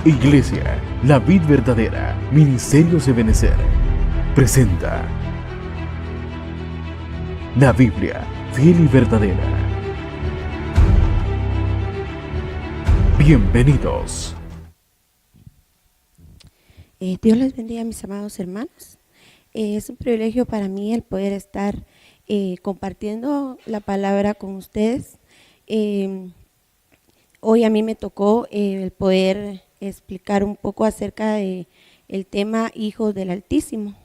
Iglesia, la vid verdadera, Ministerios de Benecer, presenta la Biblia, fiel y verdadera. Bienvenidos. Dios les bendiga, mis amados hermanos. Es un privilegio para mí el poder estar compartiendo la palabra con ustedes. Hoy a mí me tocó el poder explicar un poco acerca de el tema Hijos del Altísimo,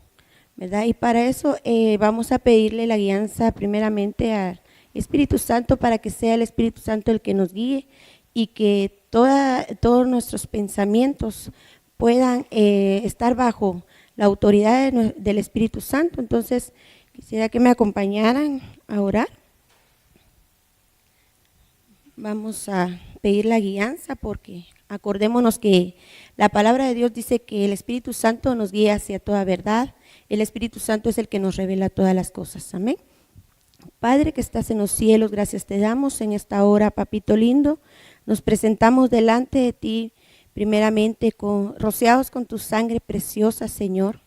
¿verdad? Y para eso vamos a pedirle la guianza primeramente al Espíritu Santo, para que sea el Espíritu Santo el que nos guíe y que todos nuestros pensamientos puedan estar bajo la autoridad del Espíritu Santo. Entonces, quisiera que me acompañaran a orar. Vamos a pedir la guianza, porque acordémonos que la palabra de Dios dice que el Espíritu Santo nos guía hacia toda verdad. El Espíritu Santo es el que nos revela todas las cosas. Amén. Padre que estás en los cielos, gracias te damos en esta hora, papito lindo. Nos presentamos delante de ti, primeramente rociados con tu sangre preciosa, Señor.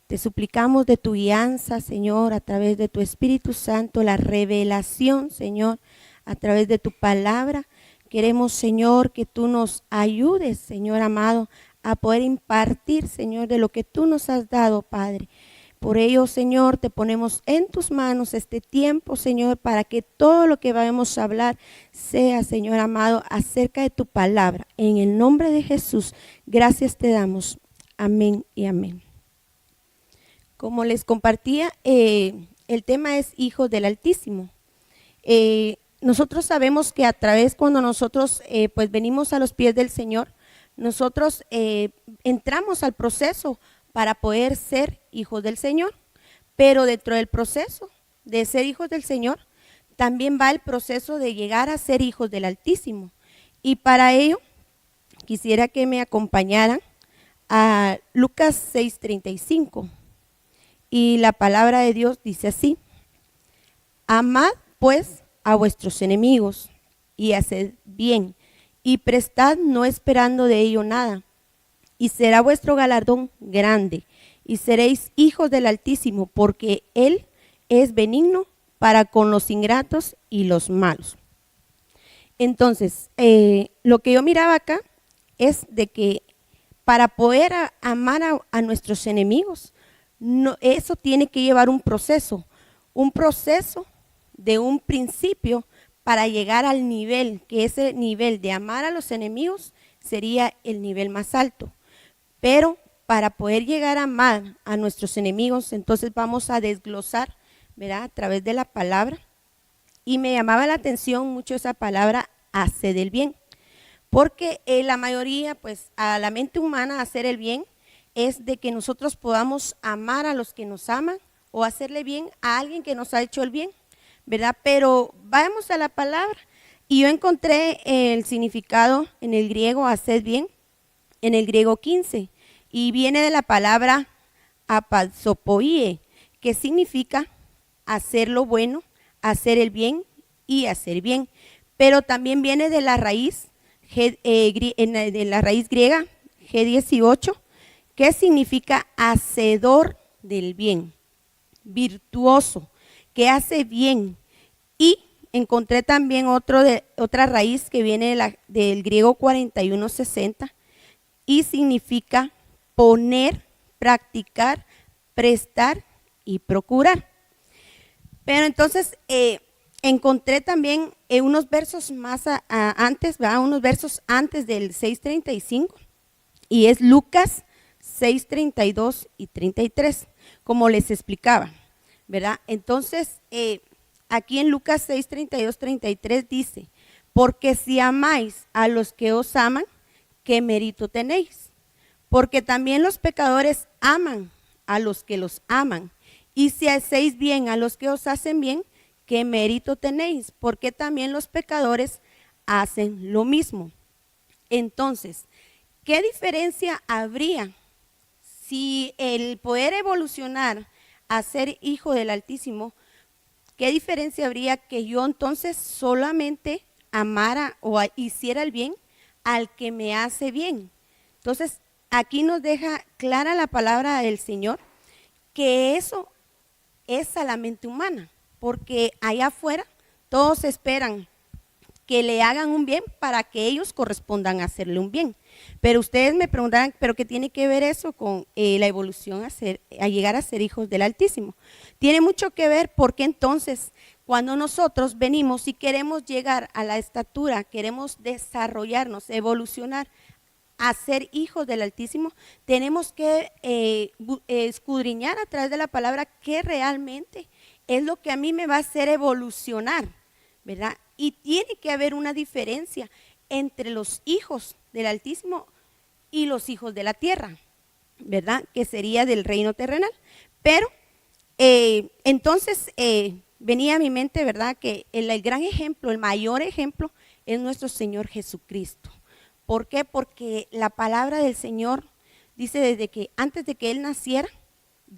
Te suplicamos de tu guianza, Señor, a través de tu Espíritu Santo, la revelación, Señor, a través de tu palabra. Queremos, Señor, que tú nos ayudes, Señor amado, a poder impartir, Señor, de lo que tú nos has dado, Padre. Por ello, Señor, te ponemos en tus manos este tiempo, Señor, para que todo lo que vamos a hablar sea, Señor amado, acerca de tu palabra. En el nombre de Jesús, gracias te damos. Amén y amén. Como les compartía, el tema es Hijos del Altísimo. Nosotros sabemos que a través, cuando nosotros pues venimos a los pies del Señor, nosotros entramos al proceso para poder ser hijos del Señor, pero dentro del proceso de ser hijos del Señor, también va el proceso de llegar a ser hijos del Altísimo. Y para ello, quisiera que me acompañaran a Lucas 6:35, y la palabra de Dios dice así: amad pues a vuestros enemigos, y haced bien, y prestad no esperando de ello nada, y será vuestro galardón grande, y seréis hijos del Altísimo, porque Él es benigno para con los ingratos y los malos. Entonces, lo que yo miraba acá es de que para poder amar a nuestros enemigos, eso tiene que llevar un proceso de un principio para llegar al nivel, que ese nivel de amar a los enemigos sería el nivel más alto. Pero para poder llegar a amar a nuestros enemigos, entonces vamos a desglosar, ¿verdad?, a través de la palabra. Y me llamaba la atención mucho esa palabra, hacer el bien, porque la mayoría, pues a la mente humana, hacer el bien es de que nosotros podamos amar a los que nos aman o hacerle bien a alguien que nos ha hecho el bien, ¿verdad? Pero vamos a la palabra, y yo encontré el significado en el griego, hacer bien, en el griego 15, y viene de la palabra apazopoie, que significa hacer lo bueno, hacer el bien y hacer bien. Pero también viene de la raíz, de la raíz griega G18, que significa hacedor del bien, virtuoso, que hace bien. Y encontré también otra raíz que viene del griego 4160, y significa poner, practicar, prestar y procurar. Pero entonces encontré también unos versos más antes, ¿verdad?, unos versos antes del 6:35, y es Lucas 6:32 y 33, como les explicaba, ¿verdad? Entonces, aquí en Lucas 6:32, 33 dice: porque si amáis a los que os aman, ¿qué mérito tenéis? Porque también los pecadores aman a los que los aman. Y si hacéis bien a los que os hacen bien, ¿qué mérito tenéis? Porque también los pecadores hacen lo mismo. Entonces, ¿qué diferencia habría si el poder evolucionar a ser hijo del Altísimo? ¿Qué diferencia habría que yo entonces solamente amara o hiciera el bien al que me hace bien? Entonces, aquí nos deja clara la palabra del Señor que eso es a la mente humana, porque allá afuera todos esperan que le hagan un bien para que ellos correspondan a hacerle un bien. Pero ustedes me preguntarán, ¿pero qué tiene que ver eso con la evolución a llegar a ser hijos del Altísimo? Tiene mucho que ver porque entonces cuando nosotros venimos y queremos llegar a la estatura, queremos desarrollarnos, evolucionar a ser hijos del Altísimo, tenemos que escudriñar a través de la palabra qué realmente es lo que a mí me va a hacer evolucionar, ¿verdad? Y tiene que haber una diferencia entre los hijos del Altísimo y los hijos de la tierra, ¿verdad? Que sería del reino terrenal. Pero entonces venía a mi mente, ¿verdad? Que el gran ejemplo, el mayor ejemplo es nuestro Señor Jesucristo. ¿Por qué? Porque la palabra del Señor dice desde que antes de que Él naciera,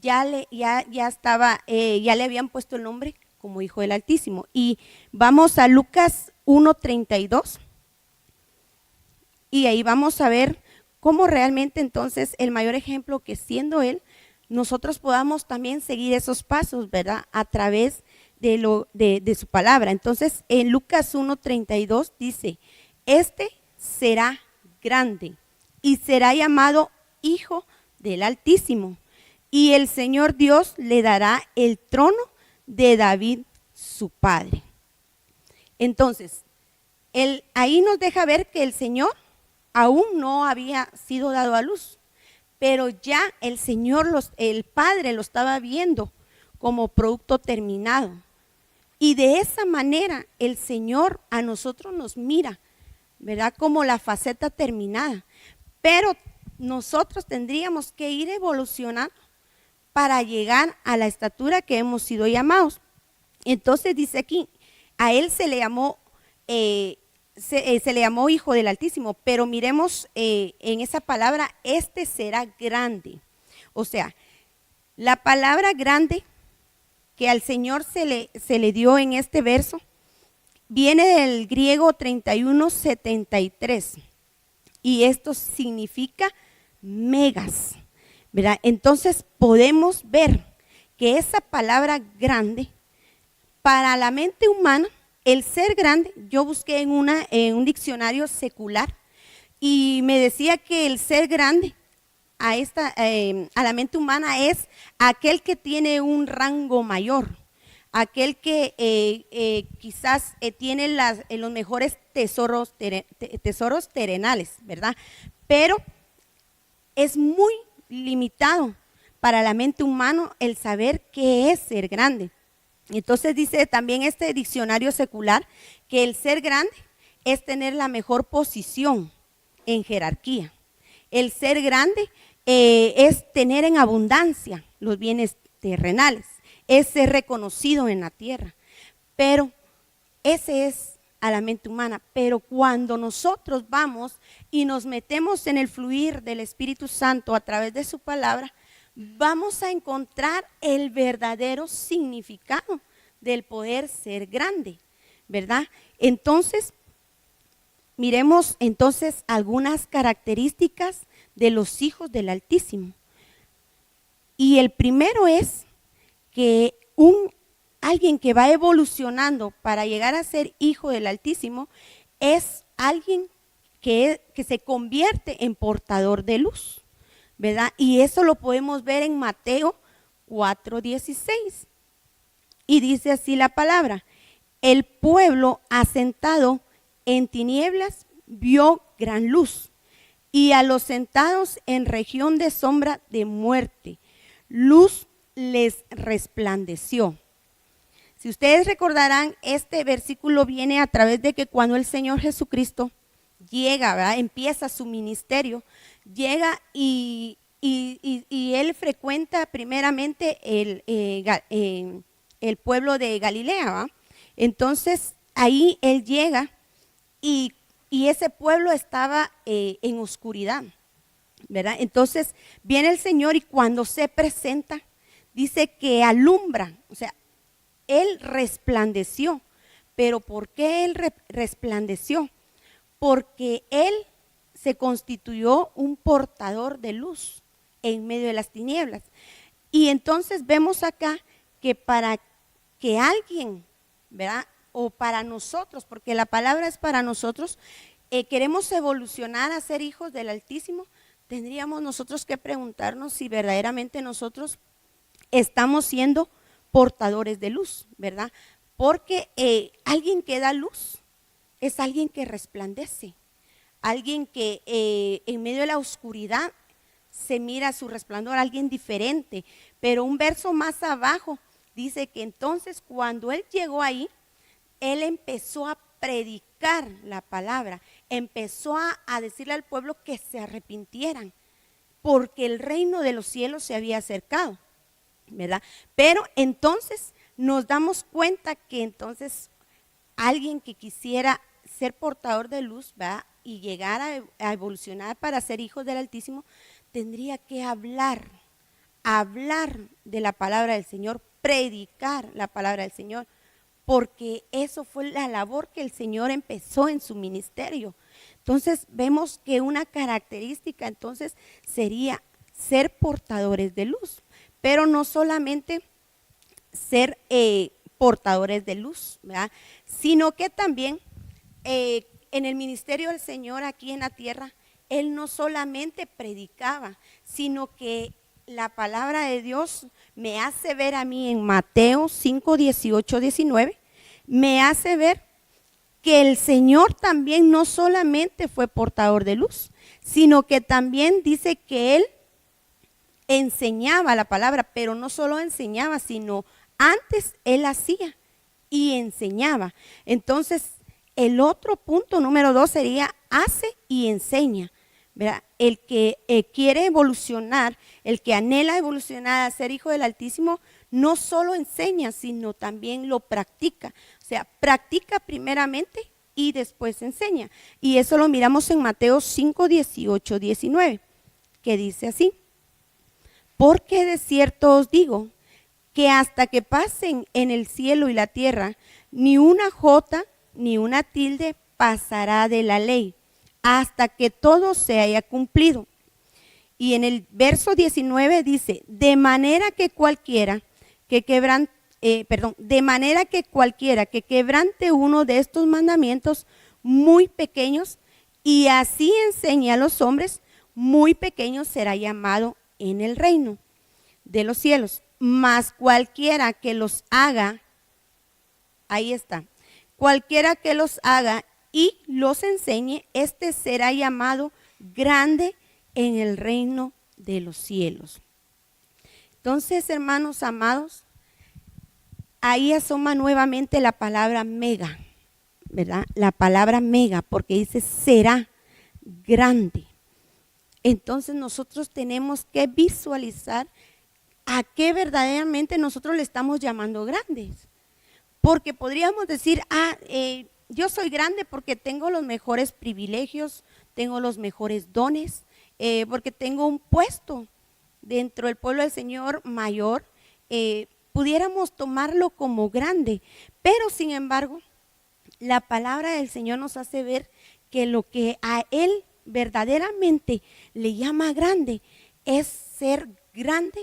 ya le habían puesto el nombre como Hijo del Altísimo. Y vamos a Lucas 1:32 y ahí vamos a ver cómo realmente entonces el mayor ejemplo que siendo Él, nosotros podamos también seguir esos pasos, ¿verdad? A través de su palabra. Entonces en Lucas 1:32 dice, este será grande y será llamado Hijo del Altísimo, y el Señor Dios le dará el trono de David, su padre. Entonces, ahí nos deja ver que el Señor aún no había sido dado a luz, pero ya el Señor, el Padre lo estaba viendo como producto terminado. Y de esa manera el Señor a nosotros nos mira, ¿verdad? Como la faceta terminada. Pero nosotros tendríamos que ir evolucionando para llegar a la estatura que hemos sido llamados. Entonces dice aquí, a Él se le llamó Hijo del Altísimo, pero miremos en esa palabra, este será grande. O sea, la palabra grande que al Señor se le dio en este verso, viene del griego 3173 y esto significa megas, ¿verdad? Entonces podemos ver que esa palabra grande, para la mente humana, el ser grande, yo busqué en un diccionario secular y me decía que el ser grande a la mente humana es aquel que tiene un rango mayor, aquel que quizás tiene los mejores tesoros terrenales, ¿verdad? Pero es muy limitado para la mente humana el saber qué es ser grande. Entonces dice también este diccionario secular que el ser grande es tener la mejor posición en jerarquía. El ser grande es tener en abundancia los bienes terrenales, es ser reconocido en la tierra, pero ese es a la mente humana. Pero cuando nosotros vamos y nos metemos en el fluir del Espíritu Santo a través de su palabra, vamos a encontrar el verdadero significado del poder ser grande, ¿verdad? Entonces, miremos entonces algunas características de los hijos del Altísimo. Y el primero es que alguien que va evolucionando para llegar a ser hijo del Altísimo es alguien que se convierte en portador de luz, ¿verdad? Y eso lo podemos ver en Mateo 4:16. Y dice así la palabra: el pueblo asentado en tinieblas vio gran luz, y a los sentados en región de sombra de muerte, luz les resplandeció. Si ustedes recordarán, este versículo viene a través de que cuando el Señor Jesucristo llega, ¿verdad?, empieza su ministerio, llega y Él frecuenta primeramente el pueblo de Galilea, ¿va? Entonces ahí Él llega y ese pueblo estaba en oscuridad, ¿verdad? Entonces viene el Señor y cuando se presenta, dice que alumbra, o sea, Él resplandeció. ¿Pero por qué Él resplandeció? Porque Él se constituyó un portador de luz en medio de las tinieblas. Y entonces vemos acá que para que alguien, ¿verdad? O para nosotros, porque la palabra es para nosotros, queremos evolucionar a ser hijos del Altísimo, tendríamos nosotros que preguntarnos si verdaderamente nosotros estamos siendo portadores de luz, ¿verdad? Porque alguien que da luz es alguien que resplandece, alguien que en medio de la oscuridad se mira su resplandor, alguien diferente. Pero un verso más abajo dice que entonces cuando él llegó ahí, él empezó a predicar la palabra, empezó a decirle al pueblo que se arrepintieran, porque el reino de los cielos se había acercado, ¿verdad? Pero entonces nos damos cuenta que entonces alguien que quisiera ser portador de luz, ¿verdad? Y llegar a evolucionar para ser hijos del Altísimo, tendría que hablar de la palabra del Señor, predicar la palabra del Señor, porque eso fue la labor que el Señor empezó en su ministerio. Entonces vemos que una característica entonces sería ser portadores de luz, pero no solamente ser portadores de luz, ¿verdad? Sino que también en el ministerio del Señor aquí en la tierra, Él no solamente predicaba, sino que la palabra de Dios me hace ver a mí en Mateo 5, 18, 19, me hace ver que el Señor también no solamente fue portador de luz, sino que también dice que Él enseñaba la palabra, pero no solo enseñaba, sino antes Él hacía y enseñaba. Entonces, el otro punto número 2 sería hace y enseña, ¿verdad? El que quiere evolucionar, el que anhela evolucionar a ser hijo del Altísimo, no solo enseña, sino también lo practica. O sea, practica primeramente y después enseña. Y eso lo miramos en Mateo 5, 18, 19, que dice así: porque de cierto os digo, que hasta que pasen en el cielo y la tierra, ni una jota ni una tilde pasará de la ley, hasta que todo se haya cumplido. Y en el verso 19 dice: de manera que cualquiera que quebrante uno de estos mandamientos muy pequeños y así enseñe a los hombres, muy pequeño será llamado en el reino de los cielos. Mas cualquiera que los haga, ahí está, cualquiera que los haga y los enseñe, este será llamado grande en el reino de los cielos. Entonces, hermanos amados, ahí asoma nuevamente la palabra mega, ¿verdad? La palabra mega, porque dice será grande. Entonces nosotros tenemos que visualizar a qué verdaderamente nosotros le estamos llamando grandes. Porque podríamos decir, yo soy grande porque tengo los mejores privilegios, tengo los mejores dones, porque tengo un puesto dentro del pueblo del Señor mayor, pudiéramos tomarlo como grande, pero sin embargo, la palabra del Señor nos hace ver que lo que a Él verdaderamente le llama grande es ser grande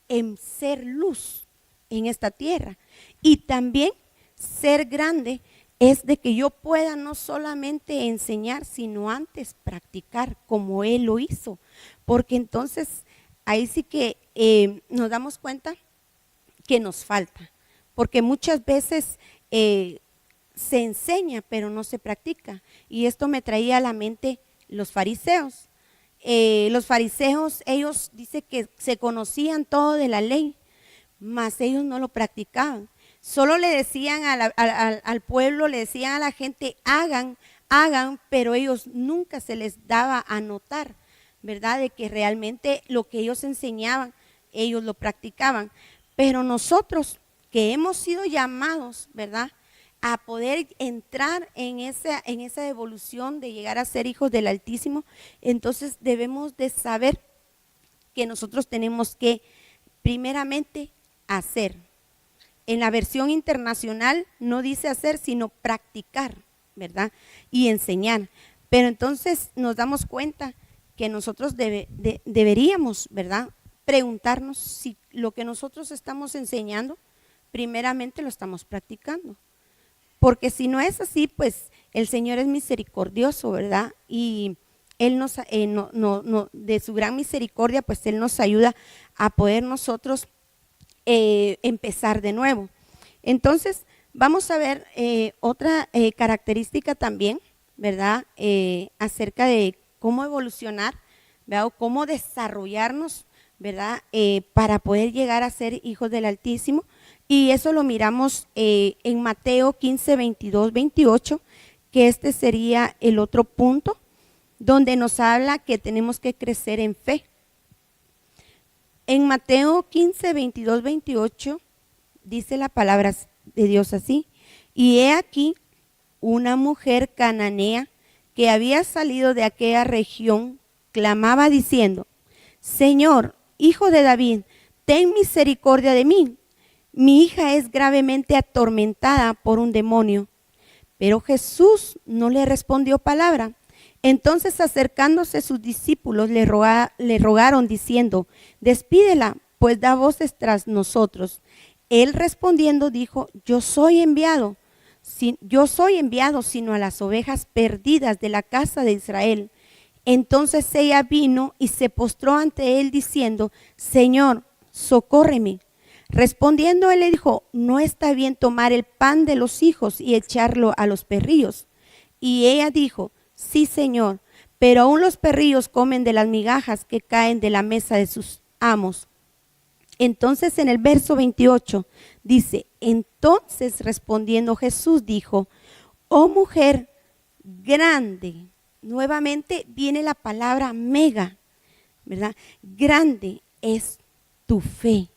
en ser luz en esta tierra. Y también ser grande es de que yo pueda no solamente enseñar, sino antes practicar como Él lo hizo. Porque entonces ahí sí que nos damos cuenta que nos falta. Porque muchas veces se enseña, pero no se practica. Y esto me traía a la mente los fariseos. Los fariseos, ellos dicen que se conocían todo de la ley, mas ellos no lo practicaban. Solo le decían al pueblo, le decían a la gente, hagan, pero ellos nunca se les daba a notar, ¿verdad? De que realmente lo que ellos enseñaban, ellos lo practicaban. Pero nosotros que hemos sido llamados, ¿verdad?, a poder entrar en esa evolución de llegar a ser hijos del Altísimo, entonces debemos de saber que nosotros tenemos que primeramente hacer. En la versión internacional no dice hacer, sino practicar, ¿verdad? Y enseñar. Pero entonces nos damos cuenta que nosotros deberíamos, ¿verdad?, preguntarnos si lo que nosotros estamos enseñando, primeramente lo estamos practicando. Porque si no es así, pues el Señor es misericordioso, ¿verdad? Y Él nos, de su gran misericordia, pues Él nos ayuda a poder nosotros empezar de nuevo. Entonces, vamos a ver otra característica también, ¿verdad? Acerca de cómo evolucionar, ¿verdad? O cómo desarrollarnos, ¿verdad? Para poder llegar a ser hijos del Altísimo. Y eso lo miramos en Mateo 15, 22, 28, que este sería el otro punto, donde nos habla que tenemos que crecer en fe. En Mateo 15, 22, 28, dice la palabra de Dios así: y he aquí una mujer cananea que había salido de aquella región, clamaba diciendo: Señor, Hijo de David, ten misericordia de mí. Mi hija es gravemente atormentada por un demonio. Pero Jesús no le respondió palabra. Entonces, acercándose sus discípulos, le rogaron diciendo: despídela, pues da voces tras nosotros. Él respondiendo dijo: yo soy enviado sino a las ovejas perdidas de la casa de Israel. Entonces ella vino y se postró ante él diciendo: Señor, socórreme. Respondiendo él le dijo: no está bien tomar el pan de los hijos y echarlo a los perrillos. Y ella dijo: sí, Señor, pero aún los perrillos comen de las migajas que caen de la mesa de sus amos. Entonces en el verso 28 dice: entonces respondiendo Jesús dijo: oh mujer grande. Nuevamente viene la palabra mega, ¿verdad? Grande es tu fe.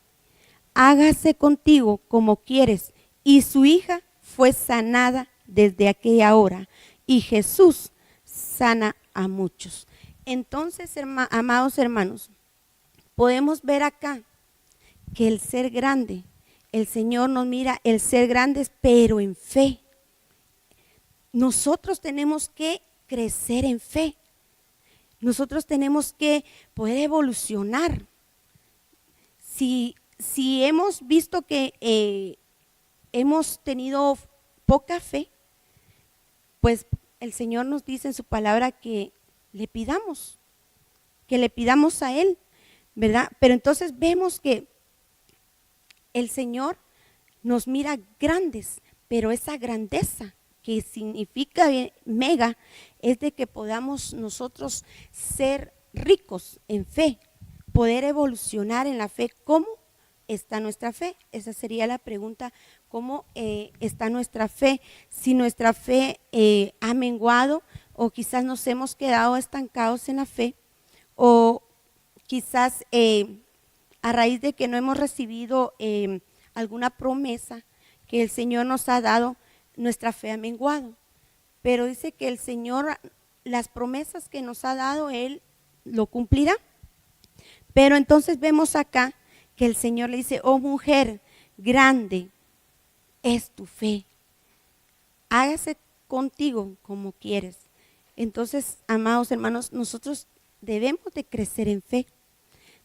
Hágase contigo como quieres. Y su hija fue sanada desde aquella hora. Y Jesús sana a muchos. Entonces, amados hermanos, podemos ver acá que el ser grande, el Señor nos mira el ser grandes, pero en fe. Nosotros tenemos que crecer en fe. Nosotros tenemos que poder evolucionar. Si hemos visto que hemos tenido poca fe, pues el Señor nos dice en su palabra que le pidamos a Él, ¿verdad? Pero entonces vemos que el Señor nos mira grandes, pero esa grandeza que significa mega es de que podamos nosotros ser ricos en fe, poder evolucionar en la fe. ¿Cómo está nuestra fe? Esa sería la pregunta: ¿cómo está nuestra fe? Si nuestra fe ha menguado, o quizás nos hemos quedado estancados en la fe, o quizás a raíz de que no hemos recibido alguna promesa que el Señor nos ha dado, nuestra fe ha menguado. Pero dice que el Señor, las promesas que nos ha dado, Él lo cumplirá. Pero entonces vemos acá que el Señor le dice: oh mujer, grande es tu fe. Hágase contigo como quieres. Entonces, amados hermanos, nosotros debemos de crecer en fe.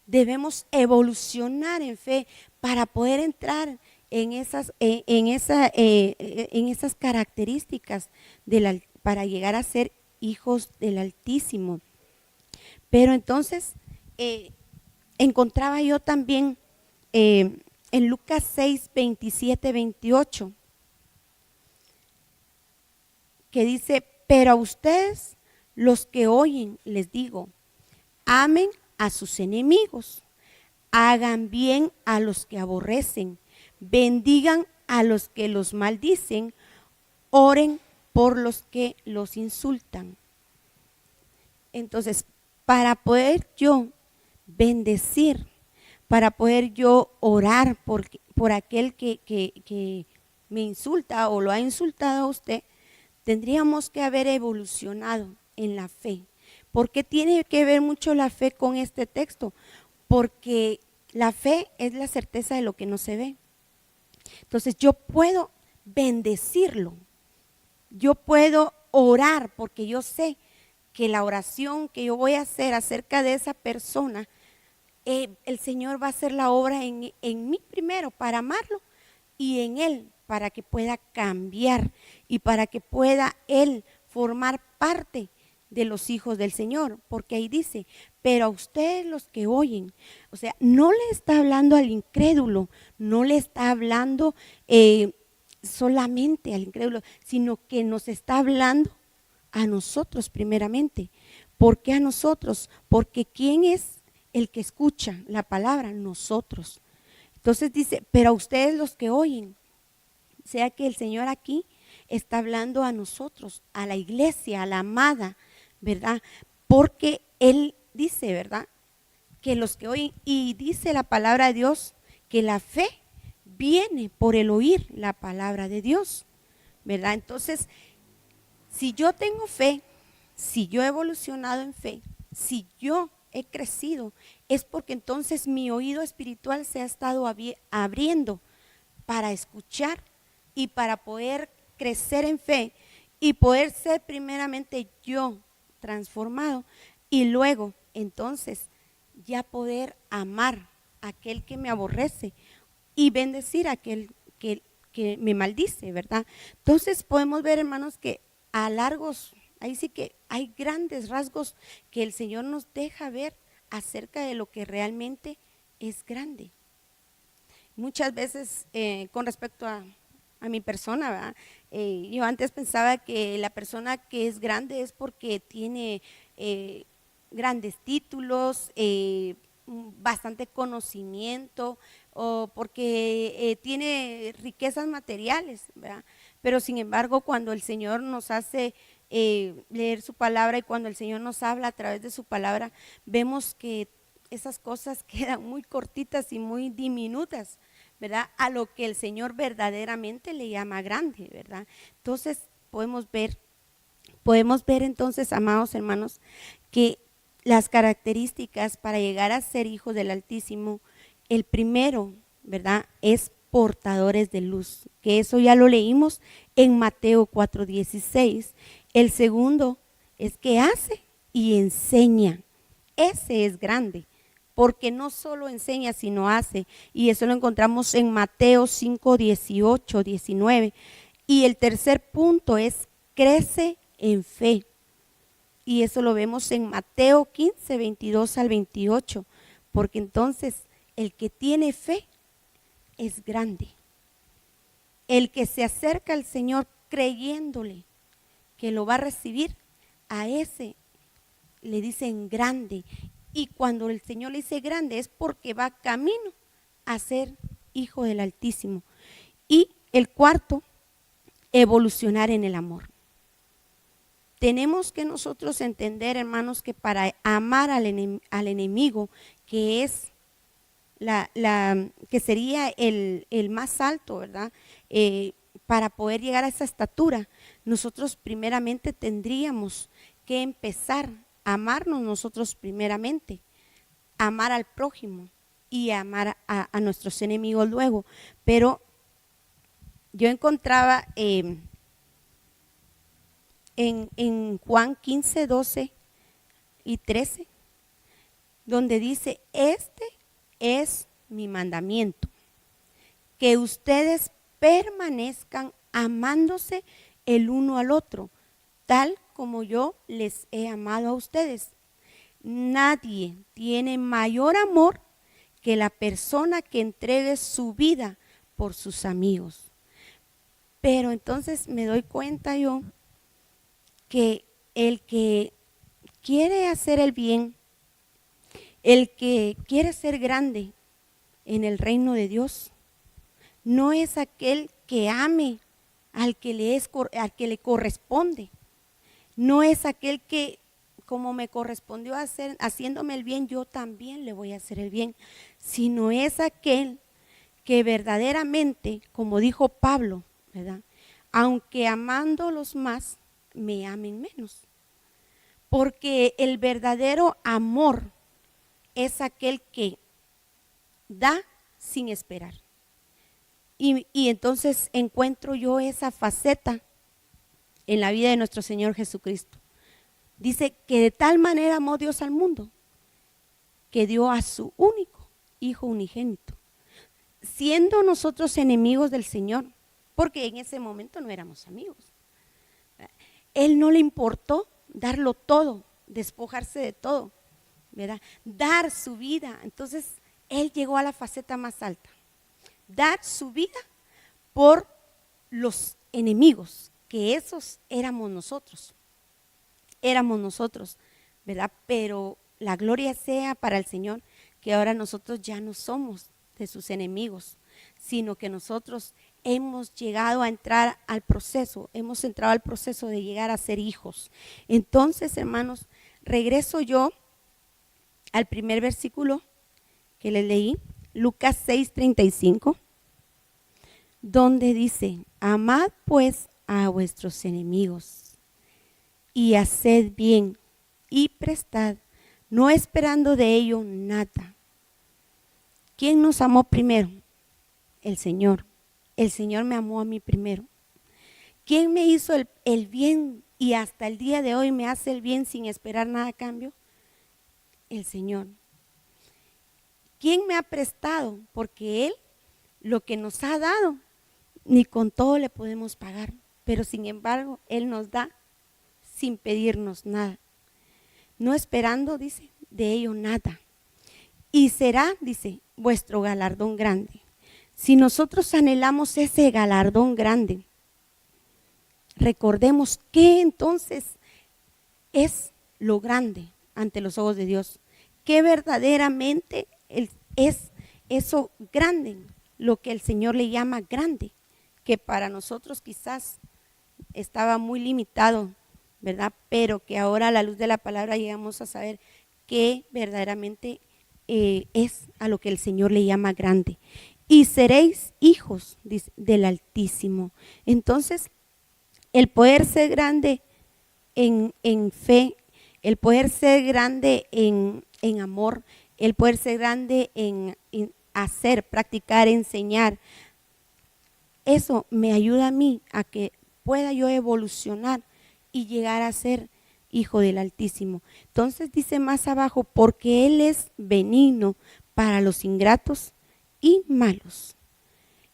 Debemos evolucionar en fe para poder entrar en esas características para llegar a ser hijos del Altísimo. Pero entonces encontraba yo también en Lucas 6, 27, 28, que dice: pero a ustedes, los que oyen, les digo, amen a sus enemigos, hagan bien a los que aborrecen, bendigan a los que los maldicen, oren por los que los insultan. Entonces, para poder yo bendecir, para poder yo orar por aquel que me insulta o lo ha insultado a usted, tendríamos que haber evolucionado en la fe. ¿Por qué tiene que ver mucho la fe con este texto? Porque la fe es la certeza de lo que no se ve. Entonces yo puedo bendecirlo, yo puedo orar porque yo sé que la oración que yo voy a hacer acerca de esa persona, el Señor va a hacer la obra en mí primero para amarlo y en Él para que pueda cambiar y para que pueda Él formar parte de los hijos del Señor, porque ahí dice, pero a ustedes los que oyen, o sea, no le está hablando al incrédulo, no le está hablando solamente al incrédulo, sino que nos está hablando a nosotros primeramente. ¿Por qué a nosotros? Porque ¿quién es el que escucha la palabra? Nosotros. Entonces dice, pero a ustedes los que oyen, o sea que el Señor aquí está hablando a nosotros, a la iglesia, a la amada, ¿verdad? Porque Él dice, ¿verdad? Que los que oyen, y dice la palabra de Dios, que la fe viene por el oír la palabra de Dios, ¿verdad? Entonces, si yo tengo fe, si yo he evolucionado en fe, si yo he crecido, es porque entonces mi oído espiritual se ha estado abriendo para escuchar y para poder crecer en fe y poder ser primeramente yo transformado y luego entonces ya poder amar a aquel que me aborrece y bendecir a aquel que me maldice, ¿verdad? Entonces podemos ver, hermanos, que a largos, ahí sí que hay grandes rasgos que el Señor nos deja ver acerca de lo que realmente es grande. Muchas veces con respecto a mi persona, ¿verdad? Yo antes pensaba que la persona que es grande es porque tiene grandes títulos, bastante conocimiento o porque tiene riquezas materiales, ¿verdad? Pero sin embargo, cuando el Señor nos hace leer su palabra y cuando el Señor nos habla a través de su palabra, vemos que esas cosas quedan muy cortitas y muy diminutas, ¿verdad? A lo que el Señor verdaderamente le llama grande, ¿verdad? Entonces podemos ver entonces, amados hermanos, que las características para llegar a ser hijos del Altísimo, el primero, ¿verdad? Es portadores de luz, que eso ya lo leímos en Mateo 4:16. El segundo es que hace y enseña. Ese es grande, porque no solo enseña, sino hace. Y eso lo encontramos en Mateo 5:18, 19. Y el tercer punto es crece en fe. Y eso lo vemos en Mateo 15, 22 al 28. Porque entonces el que tiene fe es grande. El que se acerca al Señor creyéndole que lo va a recibir, a ese le dicen grande. Y cuando el Señor le dice grande es porque va camino a ser hijo del Altísimo. Y el cuarto, evolucionar en el amor. Tenemos que nosotros entender, hermanos, que para amar al enemigo, que es que sería el más alto, ¿verdad? Para poder llegar a esa estatura, nosotros primeramente tendríamos que empezar a amarnos nosotros primeramente, amar al prójimo y amar a nuestros enemigos luego. Pero yo encontraba en Juan 15, 12 y 13, donde dice, este es mi mandamiento, que ustedes permanezcan amándose el uno al otro, tal como yo les he amado a ustedes. Nadie tiene mayor amor que la persona que entregue su vida por sus amigos. Pero entonces me doy cuenta yo que el que quiere hacer el bien, el que quiere ser grande en el reino de Dios, no es aquel que ame al que le corresponde, no es aquel que como me correspondió hacer, haciéndome el bien, yo también le voy a hacer el bien, sino es aquel que verdaderamente, como dijo Pablo, ¿verdad? Aunque amándolos más, me amen menos. Porque el verdadero amor es aquel que da sin esperar. Y entonces encuentro yo esa faceta en la vida de nuestro Señor Jesucristo. Dice que de tal manera amó Dios al mundo que dio a su único Hijo unigénito, siendo nosotros enemigos del Señor, porque en ese momento no éramos amigos. Él no le importó darlo todo, despojarse de todo, ¿verdad? Dar su vida. Entonces, Él llegó a la faceta más alta. Dar su vida por los enemigos, que esos éramos nosotros, ¿verdad? Pero la gloria sea para el Señor, que ahora nosotros ya no somos de sus enemigos, sino que nosotros hemos llegado a entrar al proceso, hemos entrado al proceso de llegar a ser hijos. Entonces, hermanos, regreso yo al primer versículo que les leí, Lucas 6:35, donde dice: amad pues a vuestros enemigos y haced bien y prestad, no esperando de ello nada. ¿Quién nos amó primero? El Señor. El Señor me amó a mí primero. ¿Quién me hizo el bien y hasta el día de hoy me hace el bien sin esperar nada a cambio? El Señor. ¿Quién me ha prestado? Porque Él lo que nos ha dado, ni con todo le podemos pagar, pero sin embargo Él nos da sin pedirnos nada, no esperando, dice, de ello nada. Y será, dice, vuestro galardón grande. Si nosotros anhelamos ese galardón grande, recordemos que entonces es lo grande ante los ojos de Dios, que verdaderamente es eso grande, lo que el Señor le llama grande, que para nosotros quizás estaba muy limitado, ¿verdad? Pero que ahora a la luz de la palabra llegamos a saber que verdaderamente es a lo que el Señor le llama grande. Y seréis hijos, dice, del Altísimo. Entonces, el poder ser grande en fe, el poder ser grande en amor, el poder ser grande en hacer, practicar, enseñar, eso me ayuda a mí a que pueda yo evolucionar y llegar a ser hijo del Altísimo. Entonces dice más abajo, porque Él es benigno para los ingratos y malos.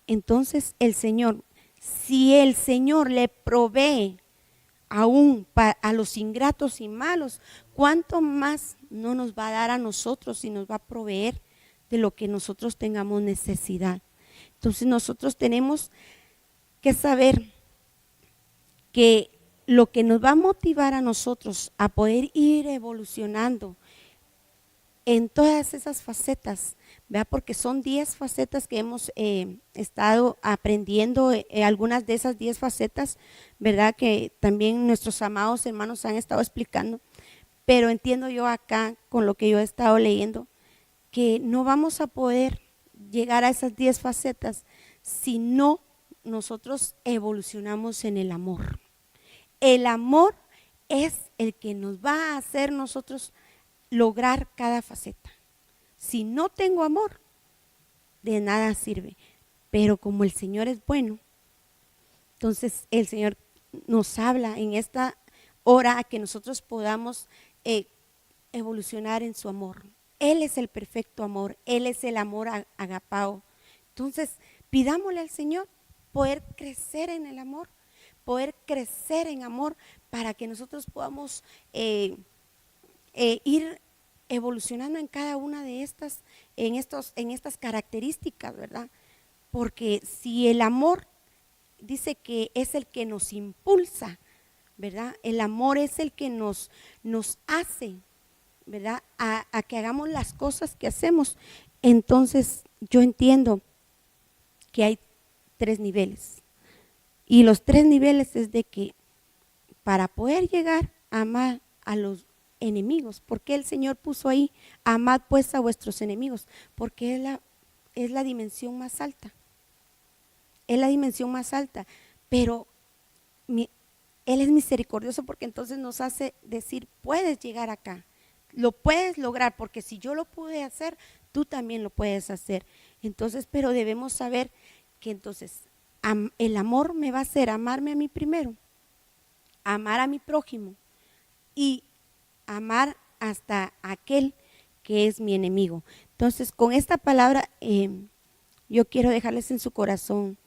Entonces el Señor, si el Señor le provee aún a los ingratos y malos, ¿cuánto más no nos va a dar a nosotros y nos va a proveer de lo que nosotros tengamos necesidad? Entonces nosotros tenemos que saber que lo que nos va a motivar a nosotros a poder ir evolucionando en todas esas facetas, ¿verdad? Porque son 10 facetas que hemos estado aprendiendo, algunas de esas 10 facetas, ¿verdad? Que también nuestros amados hermanos han estado explicando, pero entiendo yo acá con lo que yo he estado leyendo, que no vamos a poder llegar a esas 10 facetas si no nosotros evolucionamos en el amor. El amor es el que nos va a hacer nosotros lograr cada faceta. Si no tengo amor, de nada sirve. Pero como el Señor es bueno, entonces el Señor nos habla en esta hora a que nosotros podamos evolucionar en su amor. Él es el perfecto amor, Él es el amor agapao. Entonces, pidámosle al Señor poder crecer en el amor, poder crecer en amor para que nosotros podamos ir evolucionando en cada una de estas, en estas características, ¿verdad? Porque si el amor dice que es el que nos impulsa, ¿verdad? El amor es el que nos hace, ¿verdad? A que hagamos las cosas que hacemos. Entonces yo entiendo que hay 3 niveles. Y los 3 niveles es de que para poder llegar a amar a los enemigos, porque el Señor puso ahí, amad pues a vuestros enemigos, porque es la dimensión más alta. Es la dimensión más alta, pero Él es misericordioso porque entonces nos hace decir, puedes llegar acá, lo puedes lograr, porque si yo lo pude hacer, tú también lo puedes hacer. Entonces, pero debemos saber que entonces el amor me va a hacer amarme a mí primero, amar a mi prójimo y amar hasta aquel que es mi enemigo. Entonces, con esta palabra yo quiero dejarles en su corazón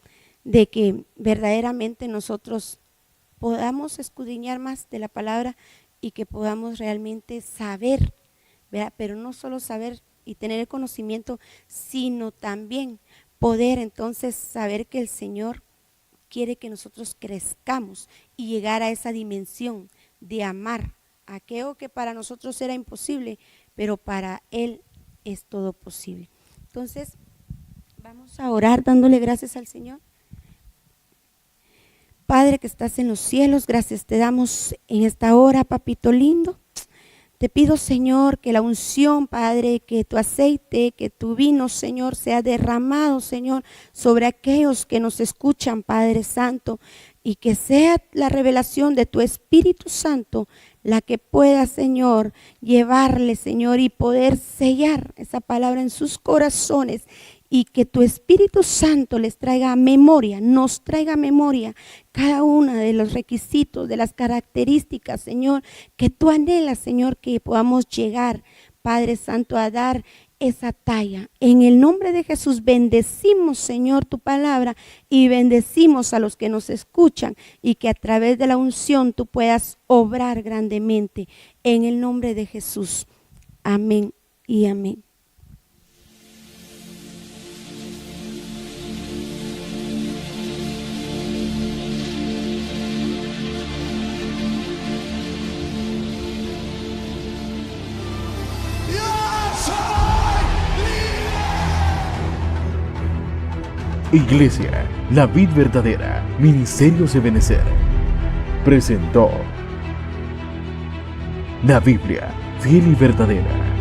de que verdaderamente nosotros podamos escudriñar más de la palabra y que podamos realmente saber, ¿verdad? Pero no solo saber y tener el conocimiento, sino también poder entonces saber que el Señor quiere que nosotros crezcamos y llegar a esa dimensión de amar aquello que para nosotros era imposible, pero para Él es todo posible. Entonces, vamos a orar dándole gracias al Señor. Padre que estás en los cielos, gracias te damos en esta hora, papito lindo. Te pido, Señor, que la unción, Padre, que tu aceite, que tu vino, Señor, sea derramado, Señor, sobre aquellos que nos escuchan, Padre Santo, y que sea la revelación de tu Espíritu Santo la que pueda, Señor, llevarle, Señor, y poder sellar esa palabra en sus corazones, y que tu Espíritu Santo les traiga memoria, nos traiga memoria cada uno de los requisitos, de las características, Señor, que tú anhelas, Señor, que podamos llegar, Padre Santo, a dar esa talla. En el nombre de Jesús bendecimos, Señor, tu palabra y bendecimos a los que nos escuchan, y que a través de la unción tú puedas obrar grandemente. En el nombre de Jesús. Amén y amén. Iglesia, la vid verdadera, Ministerios Ebenecer, presentó la Biblia fiel y verdadera.